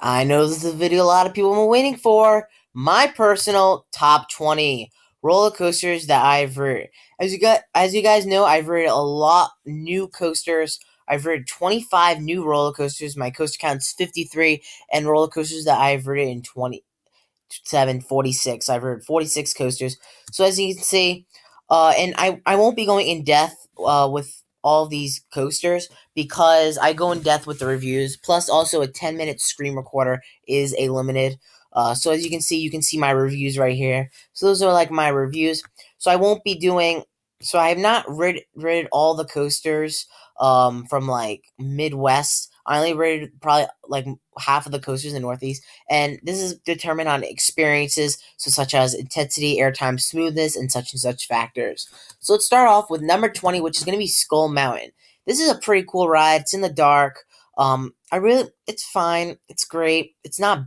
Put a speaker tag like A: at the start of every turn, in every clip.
A: I know this is a video a lot of people have been waiting for. My personal top 20 roller coasters that I've ridden. As you guys know, I've ridden a lot new coasters. I've ridden 25 new roller coasters. My coaster count's 53, and roller coasters that I've ridden in 46. I've ridden 46 coasters. So as you can see, and I won't be going in depth with all these coasters because I go in depth with the reviews. Plus, also a 10-minute screen recorder is a limited. So as you can see my reviews right here. So those are like my reviews. So I won't be doing. So I have not rid all the coasters from like Midwest. I only rated probably like half of the coasters in Northeast, and this is determined on experiences, so such as intensity, airtime, smoothness, and such factors. So let's start off with number 20, which is going to be Skull Mountain. This is a pretty cool ride. It's in the dark. It's fine. It's great. It's not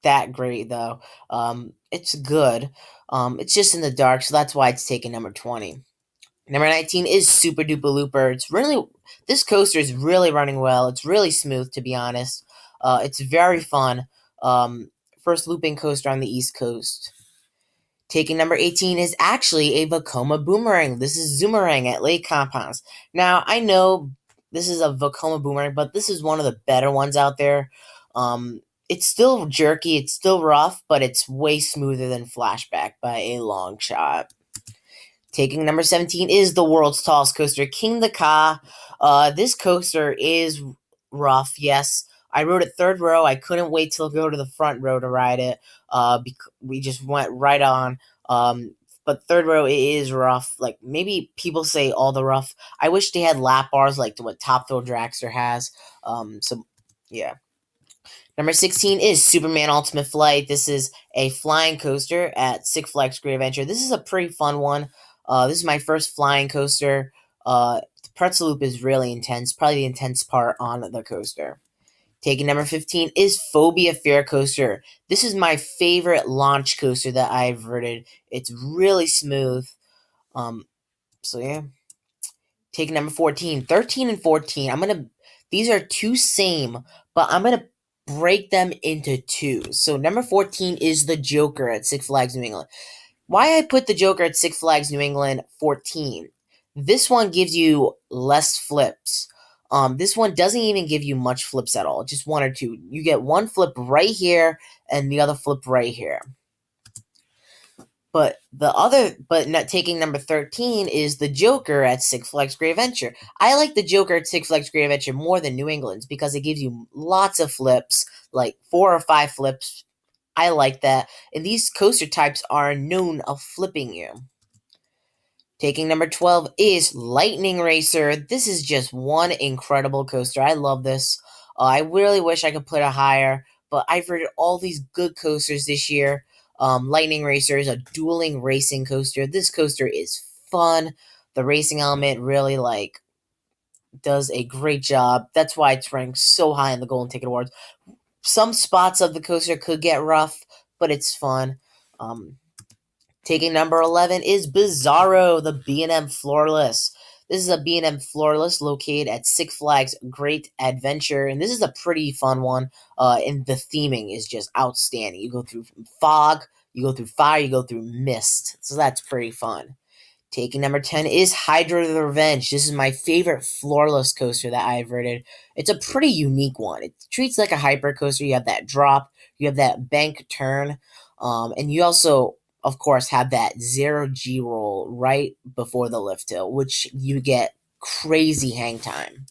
A: that great though. It's good. It's just in the dark, so that's why it's taking number 20. Number 19 is Super Duper Looper. This coaster is really running well. It's really smooth, to be honest. It's very fun. First looping coaster on the East Coast. Taking number 18 is actually a Vekoma Boomerang. This is Zoomerang at Lake Compounds. Now, I know this is a Vekoma Boomerang, but this is one of the better ones out there. It's still jerky, it's still rough, but it's way smoother than Flashback by a long shot. Taking number 17 is the world's tallest coaster, King the Ka. This coaster is rough, yes. I rode it third row. I couldn't wait till go to the front row to ride it. We just went right on. But third row it is rough. Like maybe people say all the rough. I wish they had lap bars like what Top Thrill Dragster has. So yeah. Number 16 is Superman Ultimate Flight. This is a flying coaster at Six Flags Great Adventure. This is a pretty fun one. This is my first flying coaster. The pretzel loop is really intense, probably the intense part on the coaster. Taking number 15 is Phobia Fair Coaster. This is my favorite launch coaster that I've ridden. It's really smooth. So yeah. Taking number 14, 13 and 14. These are two same, but I'm gonna break them into two. So number 14 is the Joker at Six Flags New England. Why I put the Joker at Six Flags New England 14? This one gives you less flips. This one doesn't even give you much flips at all, just one or two. You get one flip right here and the other flip right here. But not taking number 13 is the Joker at Six Flags Great Adventure. I like the Joker at Six Flags Great Adventure more than New England's because it gives you lots of flips, like 4 or 5 flips. I like that. And these coaster types are known of flipping you. Taking number 12 is Lightning Racer. This is just one incredible coaster. I love this. I really wish I could put it higher, but I've ridden all these good coasters this year. Lightning Racer is a dueling racing coaster. This coaster is fun. The racing element really does a great job. That's why it's ranked so high in the Golden Ticket Awards. Some spots of the coaster could get rough, but it's fun. Taking number 11 is Bizarro, the B&M Floorless. This is a B&M Floorless located at Six Flags Great Adventure, and this is a pretty fun one, and the theming is just outstanding. You go through fog, you go through fire, you go through mist, so that's pretty fun. Taking number 10 is Hydra the Revenge. This is my favorite floorless coaster that I've ridden. It's a pretty unique one. It treats like a hyper coaster. You have that drop, you have that bank turn, and you also of course, have that 0G roll right before the lift hill, which you get crazy hang time.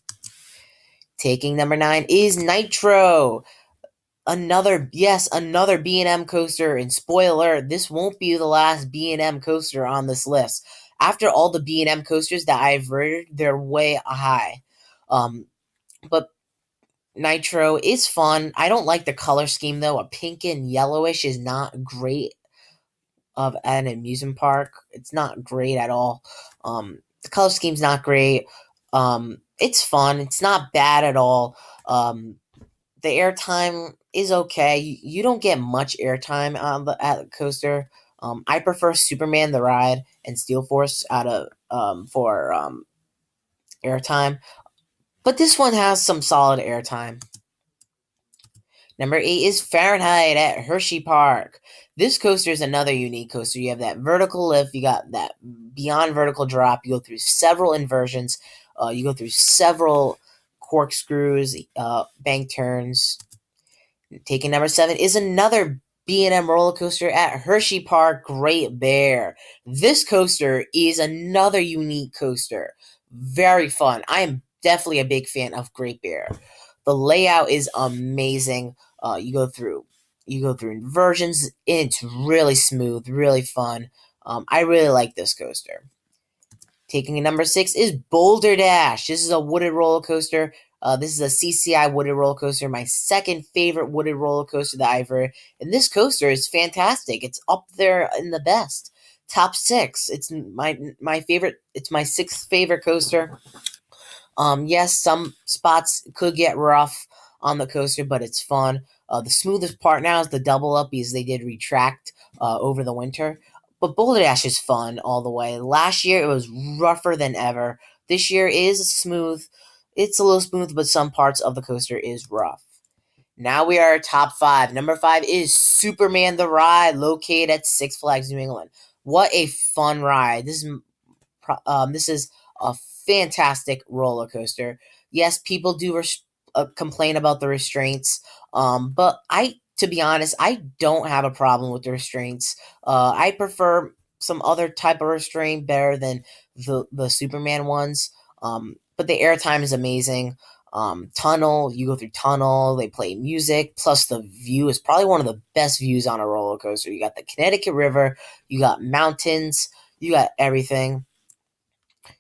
A: Taking number 9 is Nitro. Another B&M coaster, and spoiler, this won't be the last B&M coaster on this list. After all the B&M coasters that I've ridden, they're way high. But Nitro is fun. I don't like the color scheme though. A pink and yellowish is not great of an amusement park. It's not great at all. The color scheme's not great. It's fun. It's not bad at all. The airtime is okay. You don't get much airtime at the coaster. I prefer Superman the ride and Steel Force for airtime, but this one has some solid airtime. Number 8 is Fahrenheit at Hershey Park. This coaster is another unique coaster. You have that vertical lift, you got that beyond vertical drop, you go through several inversions, you go through several corkscrews, bank turns. Taking number 7 is another B&M roller coaster at Hershey Park Great Bear. This coaster is another unique coaster. Very fun. I am definitely a big fan of Great Bear. The layout is amazing. You go through inversions. It's really smooth, really fun. I really like this coaster. Taking number 6 is Boulder Dash. This is a wooded roller coaster. This is a CCI wooded roller coaster, my second favorite wooded roller coaster that I've heard. And this coaster is fantastic. It's up there in the best. Top 6. It's my favorite. It's my 6th favorite coaster. Yes, some spots could get rough on the coaster, but it's fun. The smoothest part now is the double up because they did retract over the winter. But Boulder Dash is fun all the way. Last year it was rougher than ever. This year is smooth. It's a little smooth, but some parts of the coaster is rough. Now we are top 5. Number 5 is Superman the Ride, located at Six Flags New England. What a fun ride! This is a fantastic roller coaster. Yes, people do complain about the restraints, but to be honest, I don't have a problem with the restraints. I prefer some other type of restraint better than the Superman ones. But the airtime is amazing. Tunnel, you go through tunnel, they play music, plus the view is probably one of the best views on a roller coaster. You got the Connecticut River, you got mountains, you got everything.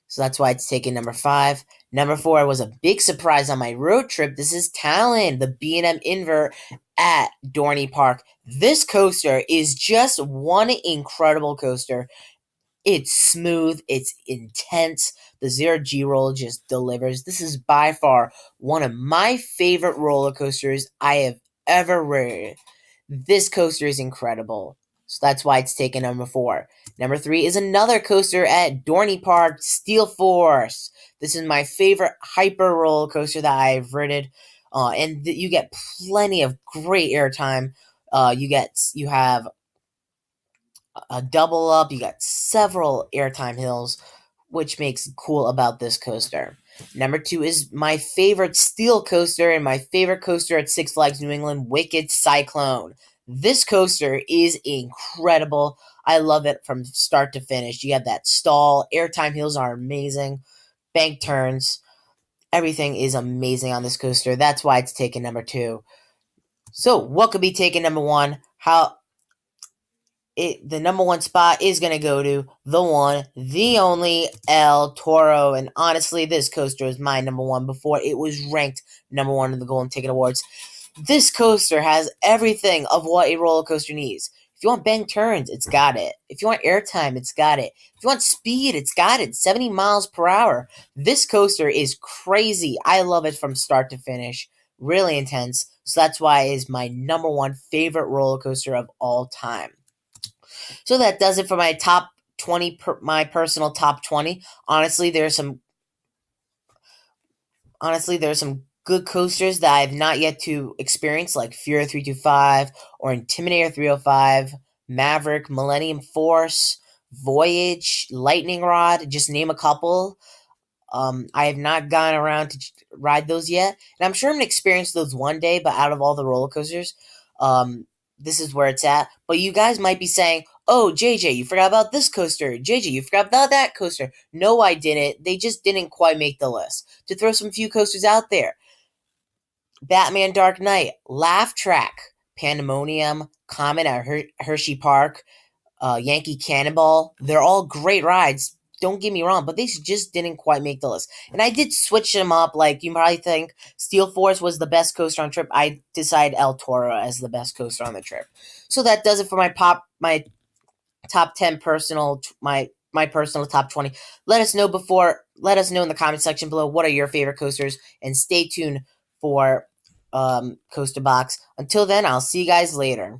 A: So that's why it's taken number 5. Number 4 was a big surprise on my road trip. This is Talon, the B&M Invert at Dorney Park. This coaster is just one incredible coaster. It's smooth, it's intense. The zero G roll just delivers. This is by far one of my favorite roller coasters I have ever ridden. This coaster is incredible. So that's why it's taken number 4. Number 3 is another coaster at Dorney Park, Steel Force. This is my favorite hyper roller coaster that I've ridden. And you get plenty of great airtime. You have a double up. You got several airtime hills, which makes cool about this coaster. Number 2 is my favorite steel coaster and my favorite coaster at Six Flags New England, Wicked Cyclone. This coaster is incredible. I love it from start to finish. You have that stall. Airtime hills are amazing. Bank turns. Everything is amazing on this coaster. That's why it's taken number 2. So, what could be taken number 1? The number 1 spot is going to go to the one, the only El Toro. And honestly, this coaster is my number 1 before it was ranked number 1 in the Golden Ticket Awards. This coaster has everything of what a roller coaster needs. If you want bank turns, it's got it. If you want airtime, it's got it. If you want speed, it's got it. 70 miles per hour. This coaster is crazy. I love it from start to finish. Really intense. So that's why it is my number 1 favorite roller coaster of all time. So that does it for my top 20, my personal top 20. Honestly, there's some good coasters that I have not yet to experience, like Fear 325 or Intimidator 305, Maverick, Millennium Force, Voyage, Lightning Rod, just name a couple. I have not gone around to ride those yet, and I'm sure I'm going to experience those one day, but out of all the roller coasters, this is where it's at. But you guys might be saying, oh, JJ, you forgot about this coaster. JJ, you forgot about that coaster. No, I didn't. They just didn't quite make the list. To throw some few coasters out there, Batman Dark Knight, Laugh Track, Pandemonium, Comet at Hershey Park, Yankee Cannonball. They're all great rides. Don't get me wrong, but they just didn't quite make the list. And I did switch them up. Like, you probably think Steel Force was the best coaster on the trip. I decided El Toro as the best coaster on the trip. So that does it for my top 10 personal, my personal top 20. Let us know in the comment section below what are your favorite coasters, and stay tuned for Coaster Box. Until then, I'll see you guys later.